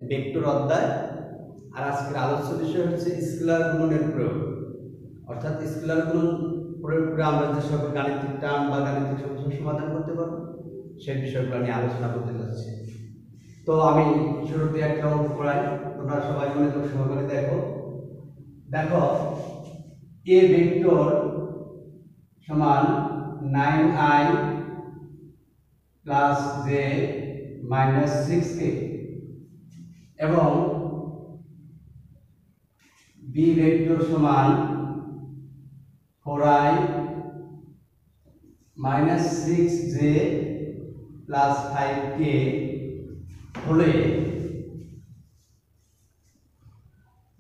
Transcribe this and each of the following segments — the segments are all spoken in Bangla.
ভেক্টর অধ্যায়। আর আজকের আলোচ্য বিষয় হচ্ছে স্কেলার গুণনের প্রয়োগ, অর্থাৎ স্কেলার গুণন প্রয়োগ করে আমরা যে সকল গাণিতিক টার্ম বা গাণিতিক সমস্যার সমাধান করতে পারবো সেই বিষয়গুলো নিয়ে আলোচনা করতে যাচ্ছি। তো আমি শুরুতে একটা অঙ্ক করাই, তোমরা সবাই মনোযোগ সহকারে দেখো। এ ভেক্টর সমান 9i plus J minus 6k এবং বি ভেক্টর সমান 4i minus 6j plus 5k হলে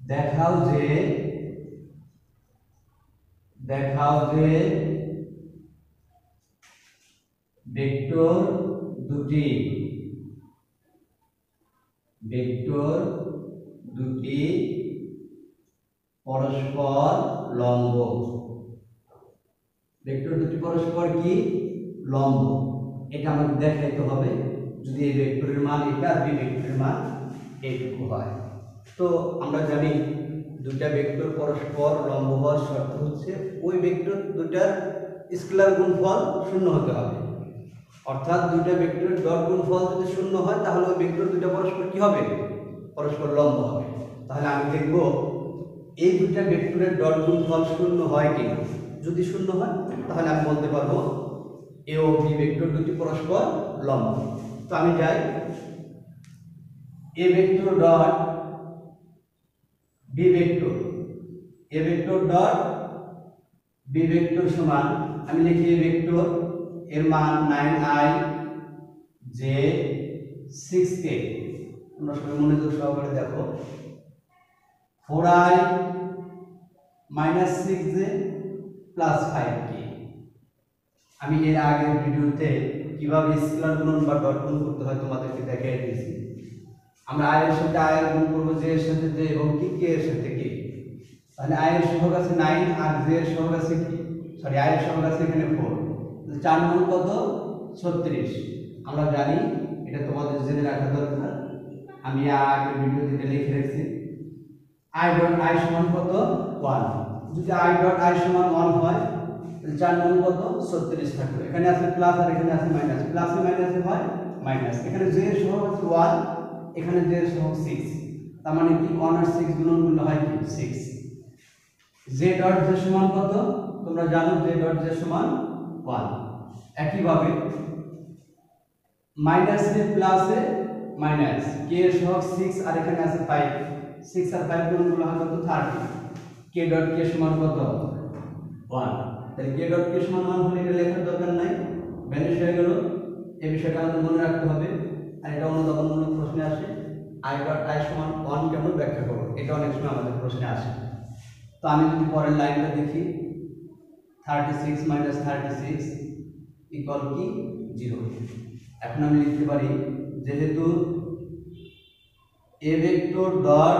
দেখাও যে ভেক্টর দুটি পরস্পর লম্ব। ভেক্টর দুটি পরস্পর কি লম্ব, এটা আমাদের দেখাইতে হবে যদি এই ভেক্টরের মান এটা আর বি ভেক্টরের মান এইটুকু হয়। তো আমরা জানি দুটা ভেক্টর পরস্পর লম্ব হওয়ার শর্ত হচ্ছে ওই ভেক্টর দুটার স্কেলার গুণফল শূন্য হতে হবে, অর্থাৎ দুটা ভেক্টরের ডট গুণফল যদি শূন্য হয় তাহলে ওই ভেক্টর দুটা পরস্পর কি হবে, পরস্পর লম্ব হবে। তাহলে আমি দেখব এই দুটা ভেক্টরের ডট গুণফল শূন্য হয় কিনা। যদি শূন্য হয় তাহলে আমি বলতে পারবো এ ও বি ভেক্টর দুটি পরস্পর লম্ব। তো আমি যাই A vector dot B vector, A vector dot B vector সমান আমি লিখি এ ভেক্টর এর মান 9i জে 6k, তোমরা সবাই মনোযোগ সহকারে দেখো। 4i minus 6j plus 5k। আমি এর আগের ভিডিওতে কিভাবে স্কেলার গুণন বা ডট গুণ করতে হয় তোমাদেরকে দেখিয়ে দিয়েছি। আমরা i এর সাথে i এর গুণ করব, j এর সাথে j এবং k এর সাথে k। তাহলে i এর সহগ আছে 9 আর j এর সহগ আছে কি, সরি i এর সহগ আছে এখানে 4। 4 গুণ কত 36। আমরা জানি এটা তোমাদের জেনে রাখা দরকার, আমি আগের ভিডিওতে লিখে রেখেছি। i ডট i সমান কত 1। যদি i ডট i সমান 1 হয় তাহলে 4 গুণ কত 36 থাকবে। এখানে আছে প্লাস আর এখানে আছে মাইনাস, প্লাসে মাইনাসে হয় মাইনাস। এখানে j এর সহগ আছে 1, এখানে j এর সহগ 6, তার মানে কি 1 আর 6 গুণন করলে হয় কি 6। j ডট j সমান কত তোমরা জানো, j ডট j সমান 1। একইভাবে মাইনাসে প্লাসে মাইনাস, k এর সহগ 6 আর এখানে আছে 5, 6 আর 5 গুণন করলে হয় কত 30। k ডট k সমান কত 1। তাহলে k ডট k সমান 1 হলে এটা লেখার দরকার নাই, ভ্যানিশ হয়ে গেল। এই বিষয়টা আমাদের মনে রাখতে হবে। আর এটা অনুধাবনমূলক প্রশ্নে আসে i ডট i সমান 1 কেন ব্যাখ্যা করো, এটা অনেক সময় আমাদের প্রশ্নে আসে। তো আমি যদি পরের লাইনটা দেখি 36 মাইনাস 36 ইকুয়াল কি 0। এখন আমি লিখতে পারি যেহেতু A vector dot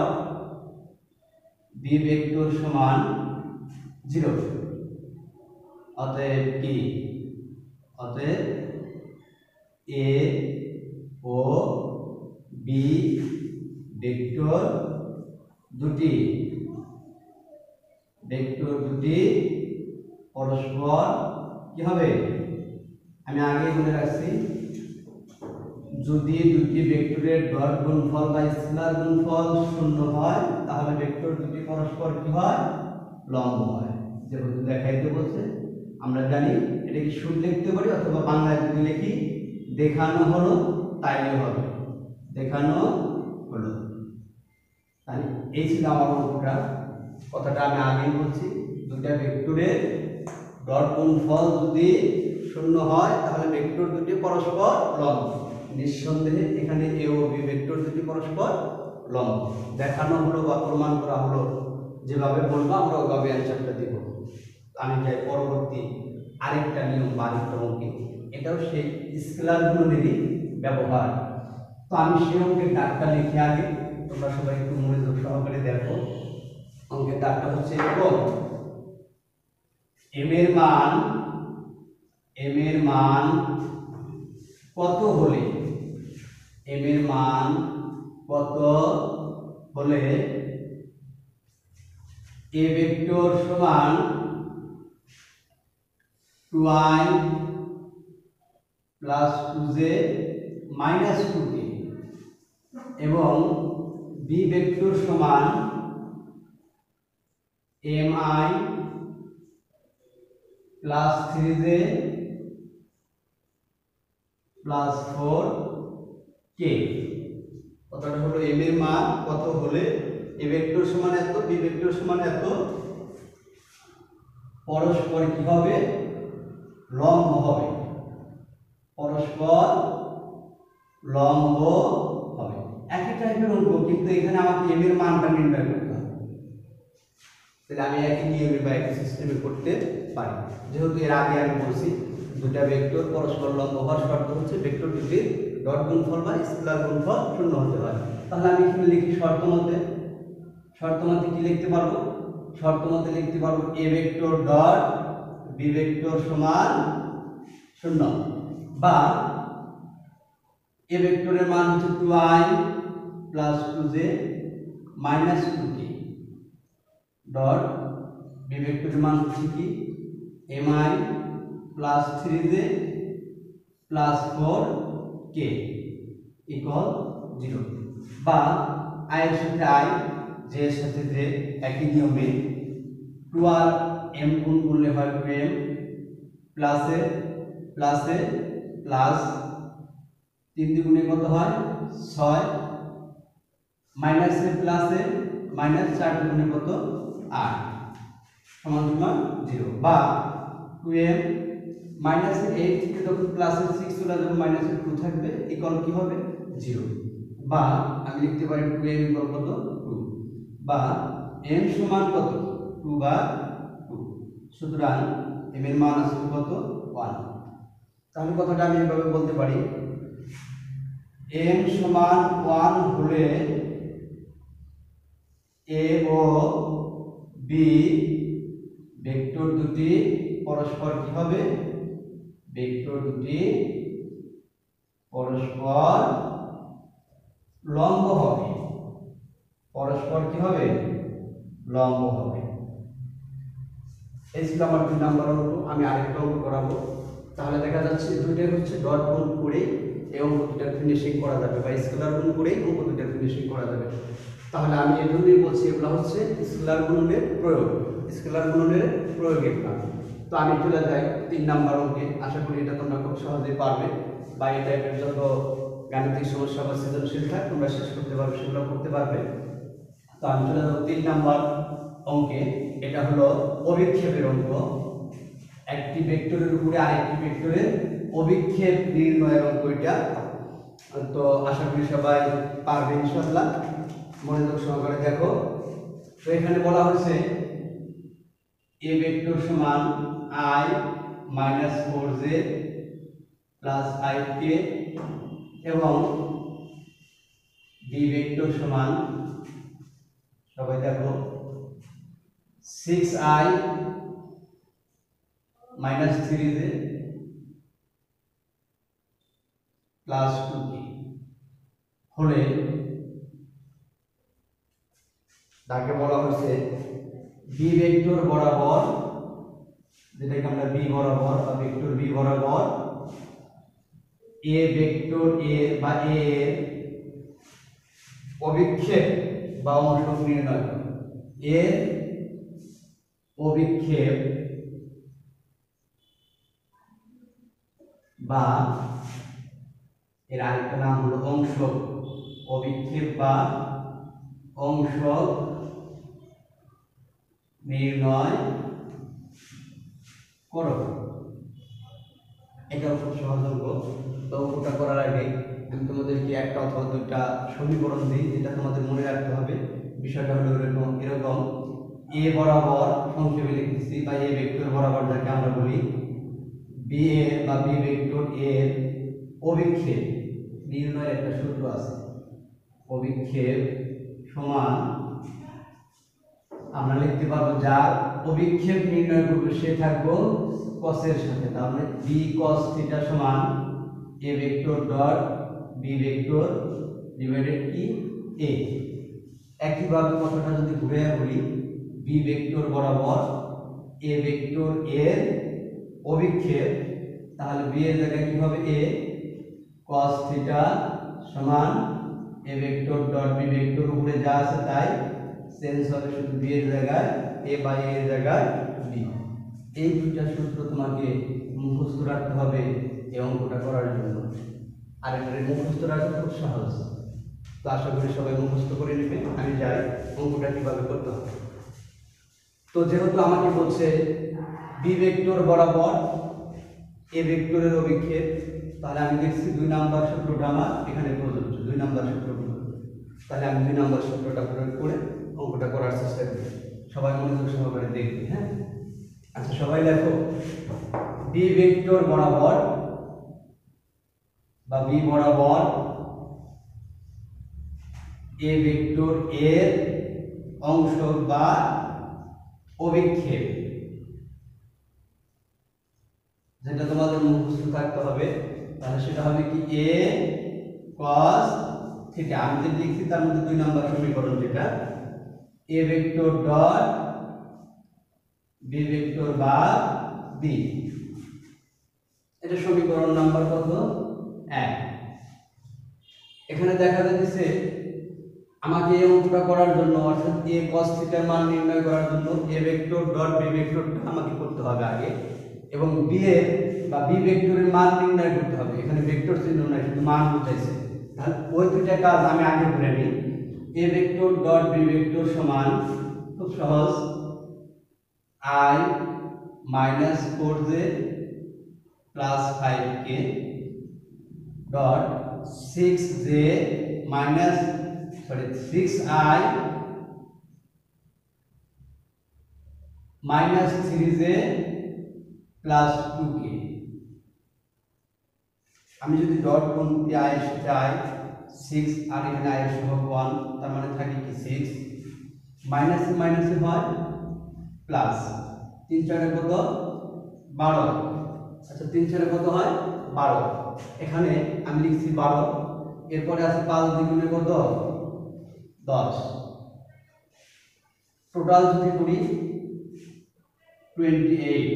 B vector সমান 0, অতএব কি, অতএব এ ও বি ভেক্টর দুটি পরস্পর কি হবে, আমি আগে বলে রাখছি যদি দুটি ভেক্টরের ডট গুণফল বা স্কেলার গুণফল শূন্য হয় তাহলে ভেক্টর দুটি পরস্পর কি হয়, লম্ব হয়। যেহেতু দেখাইতে বলছে আমরা জানি এটা কি শুধু লিখতে পারি অথবা বাংলায় যদি লিখি দেখানো হলো তাইলে হবে, দেখানো হলো। তাহলে এই ছিল আমার অঙ্কটা। কথাটা আমি আগেই বলছি, দুটা ভেক্টরের ডট গুণফল যদি শূন্য হয় তাহলে ভেক্টর দুটি পরস্পর লম্ব। নিঃসন্দেহে এখানে এ ও বি ভেক্টর দুটি পরস্পর লম্ব দেখানো হলো বা প্রমাণ করা হলো। যেভাবে বলবো আমরা ওইভাবে অ্যান্সারটা দেব। আমি যাই পরবর্তী আরেকটা নিয়ম বা আরেকটা অঙ্কে, এটাও সেই স্কেলার গুণনেরই ব্যবহার। তো আমি সেই অঙ্কের দাগটা লিখে আগে, তোমরা সবাই একটু মনোযোগ সহকারে দেখো। অঙ্কের দাগটা হচ্ছে এরকম, এম এর মান কত হলে, m এর মান কত হলে a ভেক্টর সমান 2i plus 2j minus 2k এবং b ভেক্টর সমান mi plus 3j plus 4k। কথাটা হলো m এর মান কত হলে a ভেক্টর সমান এত b ভেক্টর সমান এত পরস্পর কি হবে লম্ব হবে, পরস্পর লম্ব হবে। একই টাইপের অঙ্ক কিন্তু এখানে আমাকে m এর মানটা নির্ণয় করতে হবে। তাহলে আমি একই নিয়মে বা একই সিস্টেমে করতে পারি। যেহেতু এর আগে আমি বলছি দুটা ভেক্টর পরস্পর লম্ব হওয়ার শর্ত হচ্ছে ভেক্টর দুটির ডট গুণফল বা স্কেলার গুণফল শূন্য হতে হয়। তাহলে আমি এখানে লিখি শর্ত মতে কি লিখতে পারবো? শর্ত মতে লিখতে পারবো a vector dot b vector সমান 0 বা a ভেক্টরের মান হচ্ছে 2i plus 2j minus 2k dot b ভেক্টরের মান হচ্ছে কি mi plus 3j plus 4k equal 0 বা i এর সাথে i j এর সাথে j একই নিয়মে 2 আর m গুণ করলে হয় 2m প্লাসে প্লাস 3 দ্বিগুণে কত হয় 6 মাইনাসে প্লাসে মাইনাস 4 দ্বিগুণে কত 8 সমান সমান 0 বা 2m মাইনাসের 8 থেকে যখন প্লাসের 6 চলে যাবে মাইনাসের 2 থাকবে ইকুয়াল কি হবে 0 বা আমি লিখতে পারি 2m ইকুয়াল কত 2 বা m সমান কত 2/2। সুতরাং m এর মান আসবে কত 1। তাহলে কথাটা আমি এভাবে বলতে পারি m সমান 1 হলে a ও b ভেক্টর দুটি পরস্পর কি হবে ভেক্টর দুটি পরস্পর লম্ব হবে, পরস্পর কি হবে লম্ব হবে। এই ছিল আমার 2 নাম্বার অঙ্ক। আমি আরেকটা অঙ্ক করাবো। তাহলে দেখা যাচ্ছে দুইটাই হচ্ছে ডট গুণ করে এই অঙ্ক দুইটা ফিনিশিং করা যাবে বা স্কেলার গুণ করে অঙ্ক দুইটা ফিনিশিং করা যাবে। তাহলে আমি এই জন্যই বলছি এগুলো হচ্ছে স্কেলার গুণনের প্রয়োগ, স্কেলার গুণনের প্রয়োগের কাজ। তো আমি চলে যাই 3 নাম্বার অঙ্কে। আশা করি এটা তোমরা খুব সহজেই পারবে বা এই টাইপের যত গাণিতিক সমস্যা বা সৃজনশীল থাকে তোমরা শেষ করতে পারবে, সেগুলো করতে পারবে। তো আমি চলে যাব 3 নাম্বার অঙ্কে। এটা হলো অভিক্ষেপের অঙ্ক। একটি ভেক্টরের উপরে আরেকটি ভেক্টরের অভিক্ষেপ নির্ণয়ের অঙ্ক এটা। তো আশা করি সবাই পারবে ইনশাআল্লাহ। মনোযোগ সহকারে দেখো। তো এখানে বলা হয়েছে a ভেক্টর সমান i minus 4j plus 5k এবং b ভেক্টর সমান সবাই দেখো 6i minus 3j plus 2k হলে তাকে বলা হয়েছে b ভেক্টর বরাবর, যেটাকে আমরা b বরাবর বা ভেক্টর b বরাবর a ভেক্টর a বা a এর অভিক্ষেপ বা অংশ নির্ণয় করো। এর অভিক্ষেপ বা এর আরেকটা নাম হলো অংশ, অভিক্ষেপ বা অংশ নির্ণয় করো। এটা খুব সহজ অঙ্ক। তো অঙ্কটা করার আগে আমি তোমাদেরকে একটা অথবা দুইটা সমীকরণ দিই, যেটা তোমাদের মনে রাখতে হবে। বিষয়টা হলো এরকম a বরাবর সংক্ষেপে লিখতেছি বা a ভেক্টর বরাবর যাকে আমরা বলি b এর বা b ভেক্টর এর অভিক্ষেপ নির্ণয়ের একটা সূত্র আছে। অভিক্ষেপ সমান আমরা লিখতে পারবো যার অভিক্ষেপ নির্ণয় করবে সে থাকবো cos এর সাথে। তাহলে b cos থিটা সমান a vector dot b vector divided কি এ। একইভাবে কথাটা যদি ঘুরে বলি বি ভেক্টর বরাবর এ ভেক্টর এর অভিক্ষেপ, তাহলে বি এর জায়গায় কি হবে এ cos থিটা সমান A vector dot B vector, উপরে যা আছে তাই চেঞ্জ হবে, শুধু বি এর জায়গায় এ বাই এর জায়গায় বি। এই দুইটা সূত্র তোমাকে মুখস্থ রাখতে হবে এই অঙ্কটা করার জন্য। আর এটা মুখস্থ রাখা খুব সহজ, তো আশা করি সবাই মুখস্থ করে নেবে। আমি যাই অঙ্কটা কিভাবে করতে হবে। তো যেহেতু আমাকে বলছে বি ভেক্টর বরাবর এ ভেক্টরের অভিক্ষেপ, তাহলে আমি দেখছি 2 নাম্বার সূত্রটা আমার এখানে প্রযোজ্য। 2 নাম্বার সূত্র প্রযোজ্য, তাহলে আমি 2 নাম্বার সূত্রটা প্রয়োগ করে অঙ্কটা করার চেষ্টা করি। সবাই মনোযোগ সহকারে দেখবে। হ্যাঁ, আচ্ছা সবাই দেখো, বি ভেক্টর বরাবর বা বি বরাবর এ ভেক্টর এর অংশ বা অভিক্ষেপ, যেটা তোমাদের মুখস্থ থাকতে হবে, তাহলে সেটা হবে কি এ cos থিটা। আমি যে লিখছি তার মধ্যে 2 নাম্বার সমীকরণ, যেটা A vector dot B vector বা বি, এটা সমীকরণ নাম্বার কত 1। এখানে দেখা যাচ্ছে আমাকে এই অঙ্কটা করার জন্য, অর্থাৎ এ cos থিটার মান নির্ণয় করার জন্য এ ভেক্টর ডট বি ভেক্টরটা আমাকে করতে হবে আগে, এবং বি এর বা বি ভেক্টরের মান নির্ণয় করতে হবে। এখানে ভেক্টর চিহ্ন নাই, শুধু মান বোঝাইছে। তাহলে ওই দুইটা কাজ আমি আগে করে নিই। A vector dot B vector সমান, খুব সহজ, i minus 4j plus 5k dot 6j minus 6i minus 3j plus 2k। আমি যদি ডট গুণ i এর সাথে i 6 আর এখানে i এর সহগ 1, তার মানে থাকে কি 6 মাইনাস মাইনাসে হয় প্লাস, 3 4 কত 12। আচ্ছা 3 4 কত হয় 12, এখানে আমি লিখছি 12, এরপরে আছে 5 দ্বিগুণে কত 10, টোটাল যদি করি 28।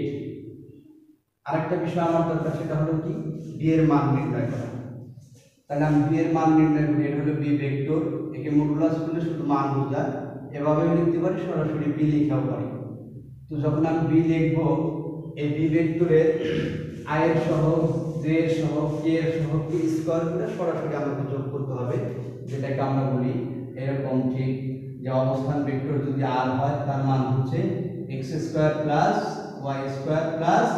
আরেকটা বিষয় আমার দরকার, সেটা হলো কি বি এর মান নির্ণয় করা। তাহলে আমি বি এর মান নির্ণয় করি, এটা হলো বি ভেক্টর, একে মডুলাস করলে শুধু মান বোঝায়, এভাবেও লিখতে পারি, সরাসরি বি লেখাও পারি। তো যখন আমি বি লিখবো, এই বি ভেক্টরের আই এর সহগ, জে এর সহগ, কে এর সহগকে স্কয়ার করে সরাসরি আমাকে যোগ করতে হবে, যেটাকে আমরা বলি এরকম ঠিক যে অবস্থান ভেক্টর যদি আর হয় তার মান হচ্ছে x square plus y square plus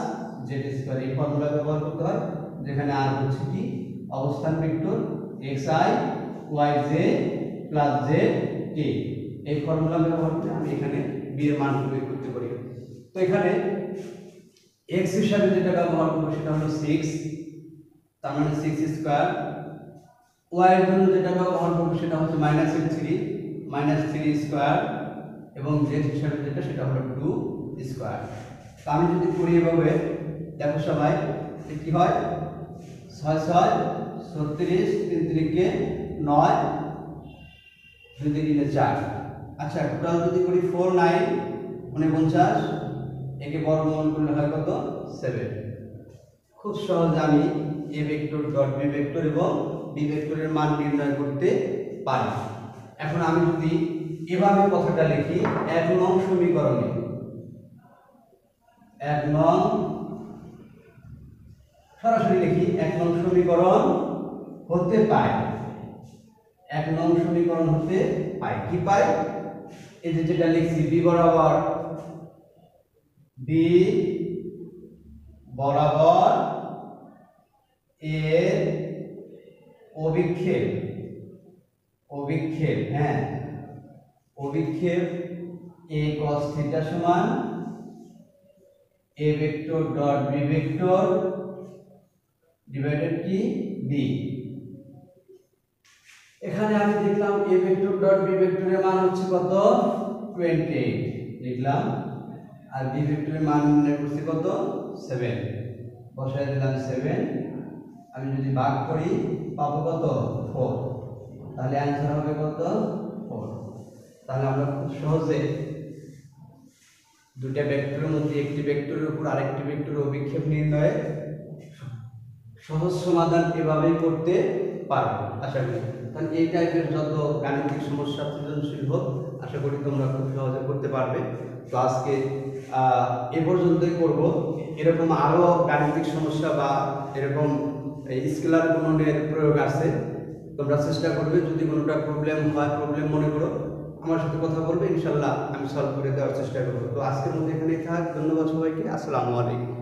z square. এই ফর্মুলা ব্যবহার করতে হয়, যেখানে আর হচ্ছে কি অবস্থান vector xi yj plus zk। এই ফর্মুলা ব্যবহার করে আমি এখানে বি এর মান প্রয়োগ করতে পারি। তো এখানে x হিসাবে যেটা ব্যবহার করব সেটা হলো 6, তার মানে 6 স্কয়ার। y এর জন্য যেটা ব্যবহার করব সেটা হচ্ছে -3 স্কয়ার, এবং z হিসাবে যেটা সেটা হলো 2 স্কয়ার। তো আমি যদি করি এভাবে, দেখো সবাই কি হয় 6 6 36, 3 3 কে 9, 2 3 4। আচ্ছা টোটাল যদি করি 4 9 49, একে বর্গমূল করলে হয় কত 7। খুব সহজ, আমি A vector dot B vector এবং বি ভেক্টরের মান নির্ণয় করতে পারি। এখন আমি যদি এভাবে কথাটা লিখি, 1 নং সমীকরণে 1 নং, সরাসরি লিখি 1 নং সমীকরণ হতে পায়, 1 নং সমীকরণ হতে পায়। কি পাই, এই যে যেটা লিখছি বি বরাবর, বি বরাবর এর অভিক্ষেপ, অভিক্ষেপ, হ্যাঁ অভিক্ষেপ a cos থিটা সমান a vector dot B vector divided কি b। এখানে আমি দেখলাম a ভেক্টর ডট বি ভেক্টরের মান হচ্ছে কত 28 লিখলাম, আর বি ভেক্টরের মান নির্ণয় করছি কত 7, বসায় দিলাম 7। আমি যদি ভাগ করি পাবো কত 4, তাহলে অ্যান্সার হবে কত 4। তাহলে আমরা খুব সহজে দুটো ভেক্টরের মধ্যে একটি ভেক্টরের উপর আরেকটি ভেক্টরের অভিক্ষেপ নির্ণয়ে সহজ সমাধান এভাবেই করতে পারবো আশা করি। তাহলে এই টাইপের যত গাণিতিক সমস্যা সৃজনশীল হোক আশা করি তোমরা খুব সহজে করতে পারবে। তো আজকে এ পর্যন্তই করব। এরকম আরও গাণিতিক সমস্যা বা এরকম স্কেলার গুণনের প্রয়োগ আছে, তোমরা চেষ্টা করবে। যদি কোনোটা প্রবলেম হয়, প্রবলেম মনে করো, আমার সাথে কথা বলবে, ইনশাল্লাহ আমি সলভ করে দেওয়ার চেষ্টা করবো। তো আজকের মধ্যে এখানেই থাক। ধন্যবাদ সবাইকে। আসসালামু আলাইকুম।